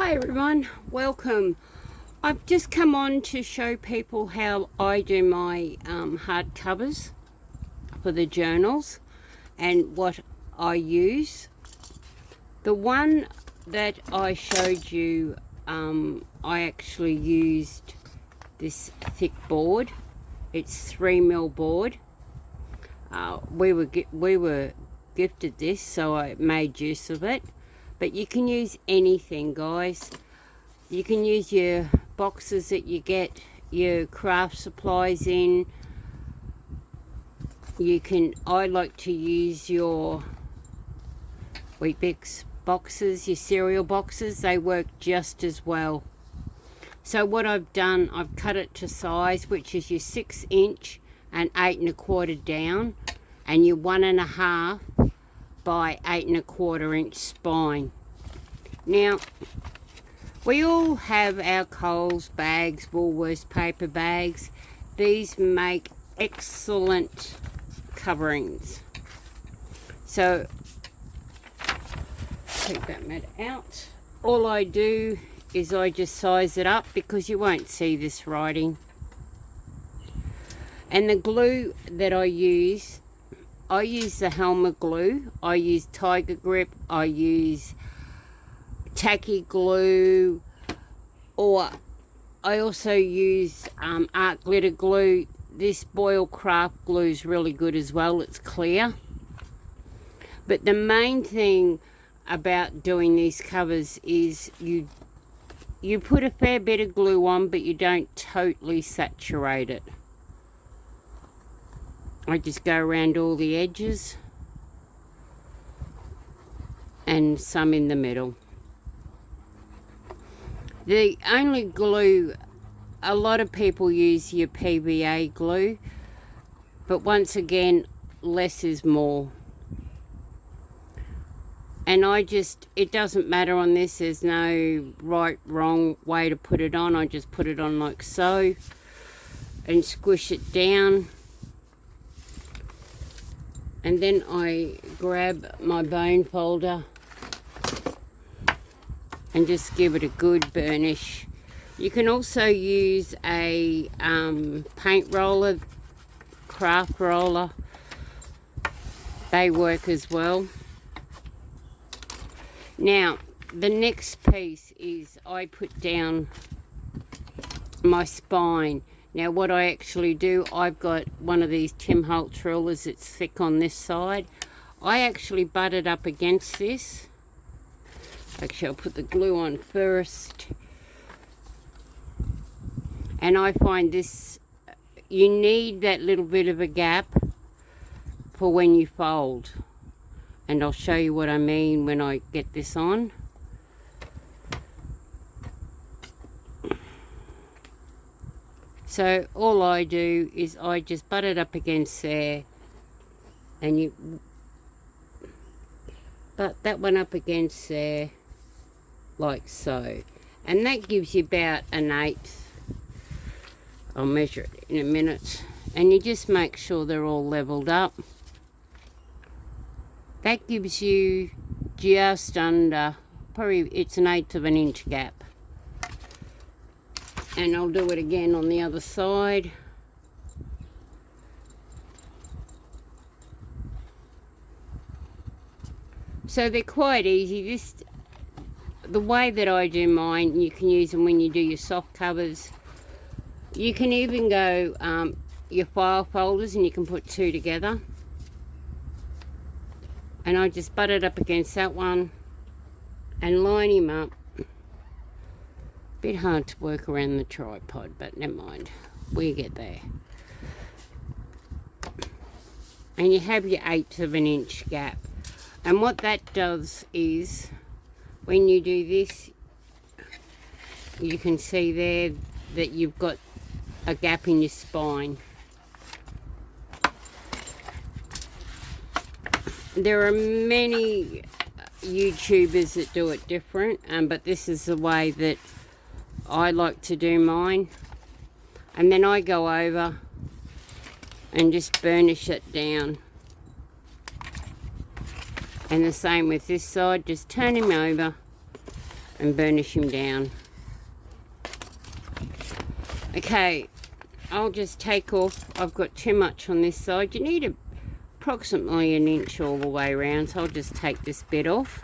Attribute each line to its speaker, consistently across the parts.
Speaker 1: Hi everyone, welcome. I've just come on to show people how I do my hard covers for the journals and what I use. The one that I showed you, I actually used this thick board. It's 3mm board. We were gifted this, so I made use of it. But you can use anything, guys. You can use your boxes that you get your craft supplies in. I like to use your Weet-Bix boxes, your cereal boxes. They work just as well. So what I've done, I've cut it to size, which is your 6" and 8 1/4 down, and your 1.5 by 8 1/4 inch spine. Now, we all have our Coles bags, Woolworths paper bags. These make excellent coverings. So, take that mat out. All I do is I just size it up because you won't see this writing. And the glue that I use the Helmer glue. I use Tiger Grip. I use tacky glue, or I also use art glitter glue. This Boyle Craft glue is really good as well. It's clear. But the main thing about doing these covers is you put a fair bit of glue on, but you don't totally saturate it. I just go around all the edges and some in the middle. The only glue, a lot of people use your PVA glue, but once again, less is more. And it doesn't matter on this, there's no right, wrong way to put it on. I just put it on like so and squish it down. And then I grab my bone folder and just give it a good burnish. You can also use a paint roller, craft roller. They work as well. Now, the next piece is I put down my spine. Now, what I actually do, I've got one of these Tim Holtz rulers. It's thick on this side. I actually butt it up against this. Actually, I'll put the glue on first. And I find this, you need that little bit of a gap for when you fold. And I'll show you what I mean when I get this on. So all I do is I just butt it up against there, and you butt that one up against there like so, and that gives you about 1/8. I'll measure it in a minute, and you just make sure they're all leveled up. That gives you just under, probably it's 1/8 inch gap. And I'll do it again on the other side. So they're quite easy. The way that I do mine, you can use them when you do your soft covers. You can even go your file folders, and you can put two together. And I just butt it up against that one and line him up. Bit hard to work around the tripod, but never mind, we get there. And you have your 1/8 inch gap. And what that does is, when you do this, you can see there that you've got a gap in your spine. There are many YouTubers that do it different, but this is the way that I like to do mine. And then I go over and just burnish it down. And the same with this side, just turn him over and burnish him down. Okay, I'll just take off. I've got too much on this side. You need approximately 1 inch all the way around, so I'll just take this bit off.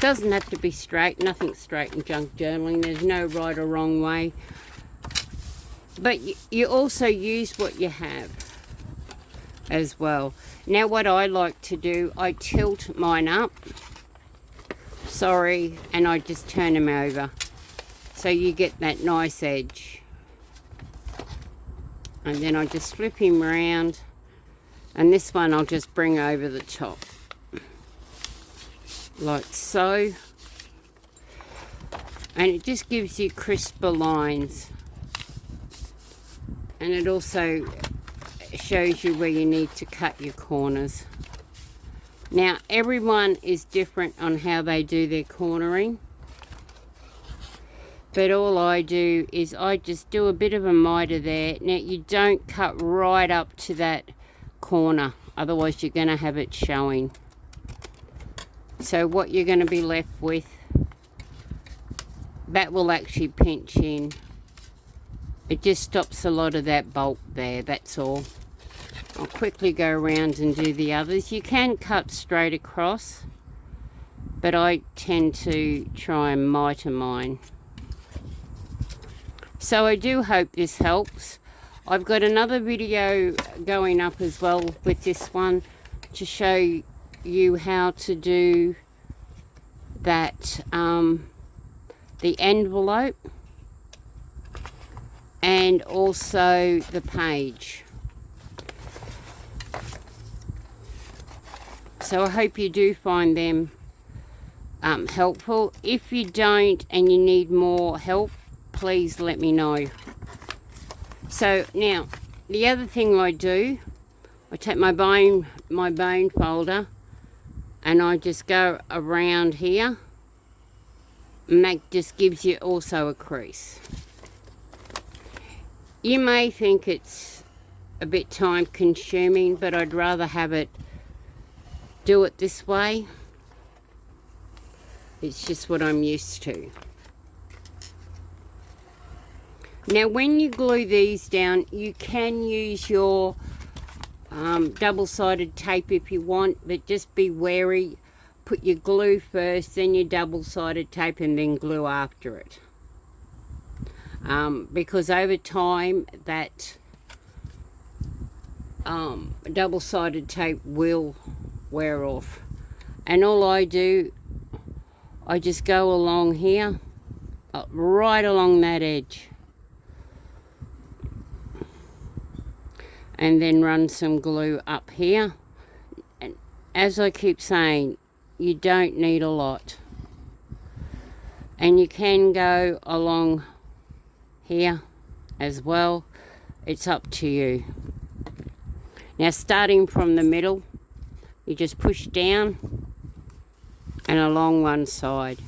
Speaker 1: Doesn't have to be straight. Nothing's straight in junk journaling. There's no right or wrong way. But you also use what you have as well. Now what I like to do, I tilt mine up. Sorry, and I just turn them over. So you get that nice edge. And then I just flip him around. And this one I'll just bring over the top. Like so. And it just gives you crisper lines. And it also shows you where you need to cut your corners. Now everyone is different on how they do their cornering. But all I do is I just do a bit of a miter there. Now you don't cut right up to that corner, otherwise you're going to have it showing. So what you're going to be left with, that will actually pinch in. It just stops a lot of that bulk there, that's all. I'll quickly go around and do the others. You can cut straight across, but I tend to try and miter mine. So I do hope this helps. I've got another video going up as well with this one to show you how to do that, the envelope and also the page. So I hope you do find them helpful. If you don't and you need more help, please let me know. So now the other thing I do, I take my bone folder and I just go around here, and that just gives you also a crease. You may think it's a bit time consuming, but I'd rather have it do it this way. It's just what I'm used to. Now when you glue these down, you can use your double-sided tape if you want, but just be wary. Put your glue first, then your double-sided tape, and then glue after it. Because over time that double-sided tape will wear off. And all I do, I just go along here, right along that edge. And then run some glue up here. And as I keep saying, you don't need a lot. And you can go along here as well. It's up to you. Now starting from the middle, you just push down and along one side.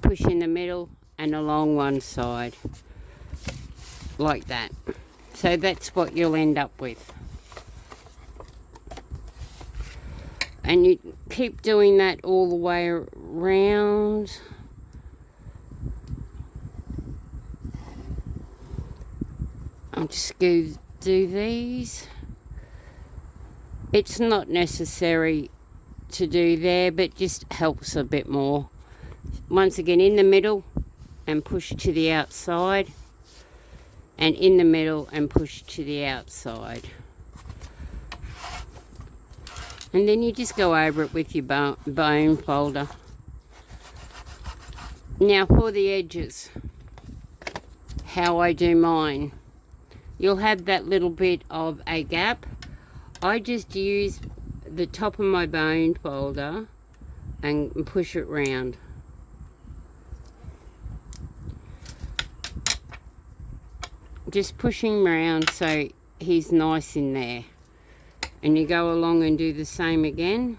Speaker 1: Push in the middle and along one side. Like that. So that's what you'll end up with. And you keep doing that all the way around. I'll just go do these. It's not necessary to do there, but just helps a bit more. Once again, in the middle and push to the outside. And in the middle and push to the outside. And then you just go over it with your bone folder. Now for the edges, how I do mine. You'll have that little bit of a gap. I just use the top of my bone folder and push it round. Just pushing around so he's nice in there. And you go along and do the same again.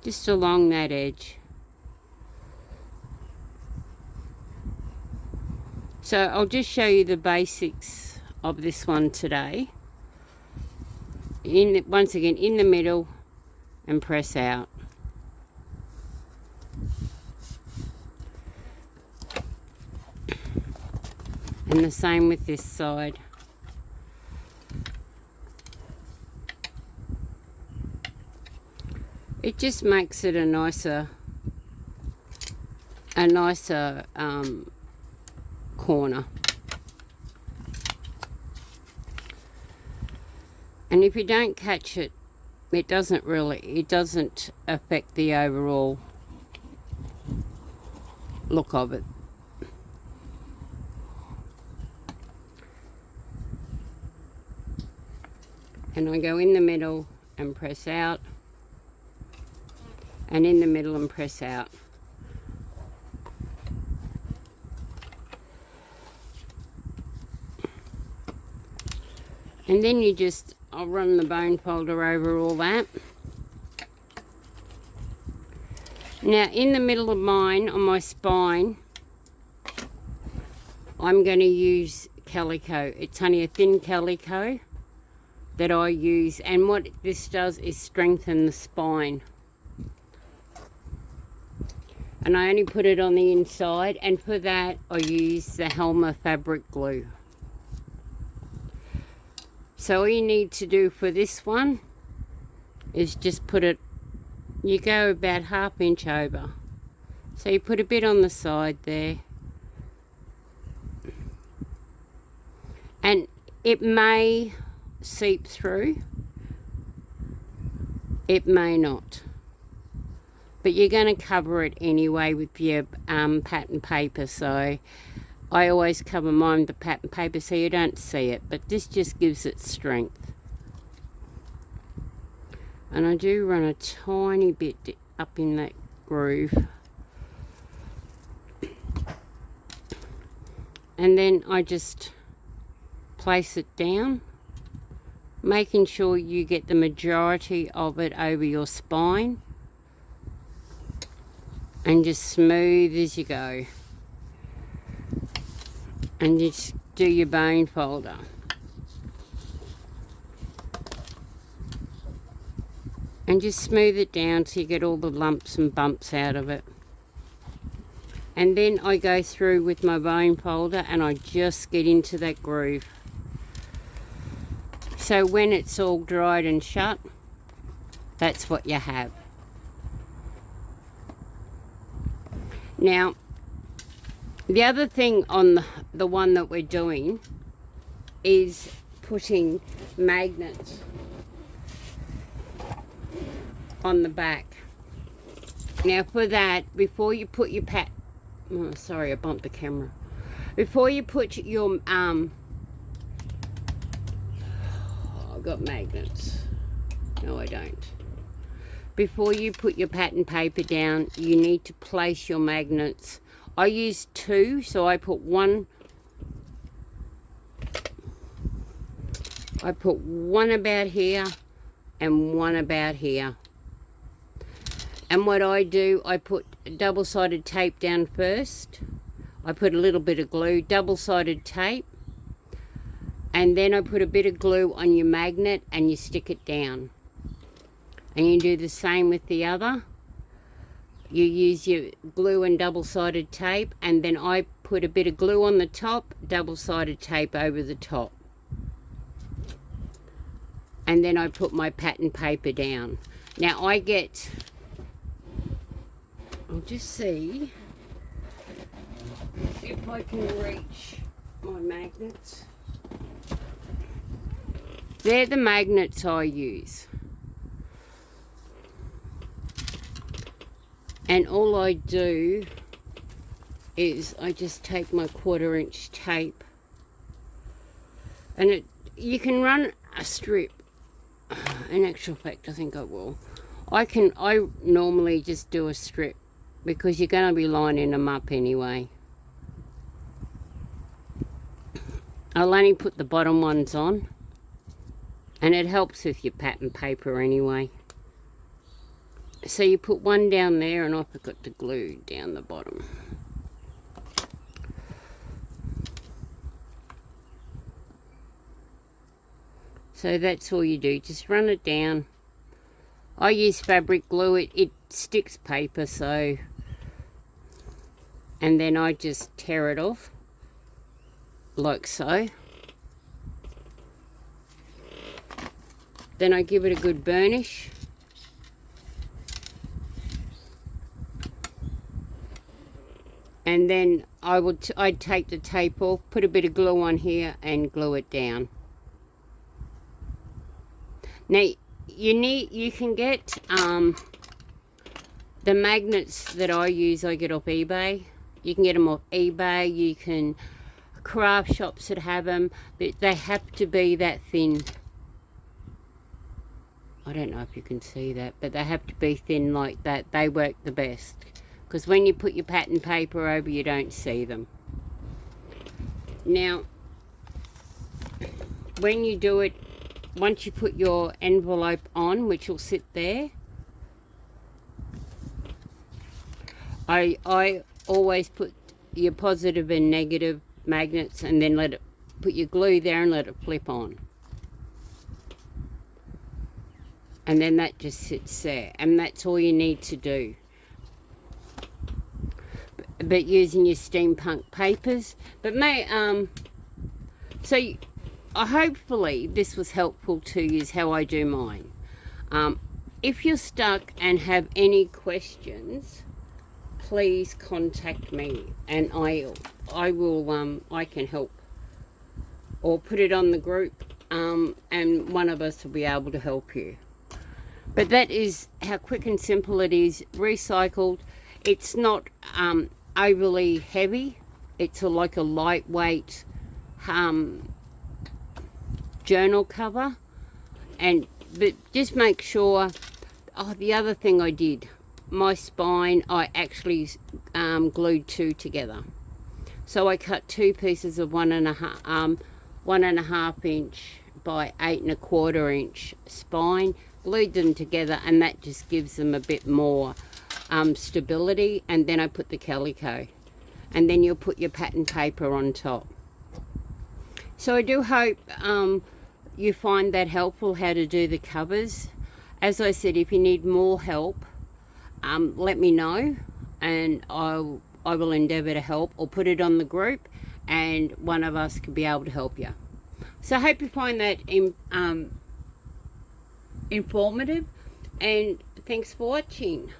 Speaker 1: Just along that edge. So I'll just show you the basics of this one today. Once again, in the middle and press out. And the same with this side. It just makes it a nicer corner. And if you don't catch it, it doesn't affect the overall look of it. And I go in the middle and press out, and in the middle and press out. And then I'll run the bone folder over all that. Now in the middle of mine, on my spine, I'm going to use calico. It's only a thin calico that I use, and what this does is strengthen the spine. And I only put it on the inside, and for that I use the Helmer fabric glue. So all you need to do for this one is just put it, you go about 1/2 inch over. So you put a bit on the side there. And it may seep through, it may not, but you're going to cover it anyway with your pattern paper. So I always cover mine with the pattern paper so you don't see it, but this just gives it strength. And I do run a tiny bit up in that groove, and then I just place it down, making sure you get the majority of it over your spine, and just smooth as you go. And just do your bone folder. And just smooth it down so you get all the lumps and bumps out of it. And then I go through with my bone folder and I just get into that groove. So when it's all dried and shut, that's what you have. Now, the other thing on the one that we're doing is putting magnets on the back. Now for that, before you put your oh sorry, I bumped the camera. Before you put your I've got magnets. No, I don't. Before you put your pattern paper down, you need to place your magnets. I use 2, so I put one about here and one about here. And what I do, I put double-sided tape down first. I put a little bit of glue, double-sided tape, and then I put a bit of glue on your magnet and you stick it down. And you do the same with the other. You use your glue and double-sided tape, and then I put a bit of glue on the top, double-sided tape over the top. And then I put my pattern paper down. Now I'll just see if I can reach my magnets. They're the magnets I use. And all I do is I just take my 1/4 inch tape, and you can run a strip. In actual fact, I think I will. I normally just do a strip because you're going to be lining them up anyway. I'll only put the bottom ones on, and it helps with your pattern paper anyway. So you put one down there, and I forgot to glue down the bottom. So that's all you do, just run it down I use fabric glue. It sticks paper, so... And then I just tear it off, like so. Then I give it a good burnish. And then I'd take the tape off, put a bit of glue on here and glue it down. Now you can get the magnets that I use. I get off eBay. You can get them off eBay. You can craft shops that have them, but they have to be that thin. I don't know if you can see that, but they have to be thin like that. They work the best. Because when you put your pattern paper over, you don't see them. Now, when you do it, once you put your envelope on, which will sit there, I always put your positive and negative magnets and then put your glue there and let it flip on. And then that just sits there, and that's all you need to do. But using your steampunk papers, but hopefully this was helpful to you, is how I do mine. If you're stuck and have any questions, please contact me, and I can help, or put it on the group, and one of us will be able to help you. But that is how quick and simple it is. Recycled. It's not overly heavy. It's like a lightweight journal cover. But just make sure. Oh, the other thing I did, my spine, I actually glued two together. So I cut two pieces of 1.5 inch by 8 1/4 inch spine, glued them together, and that just gives them a bit more stability. And then I put the calico, and then you'll put your pattern paper on top. So I do hope you find that helpful, how to do the covers. As I said, if you need more help, let me know, and I will endeavour to help, or put it on the group, and one of us can be able to help you. So I hope you find that informative, and thanks for watching.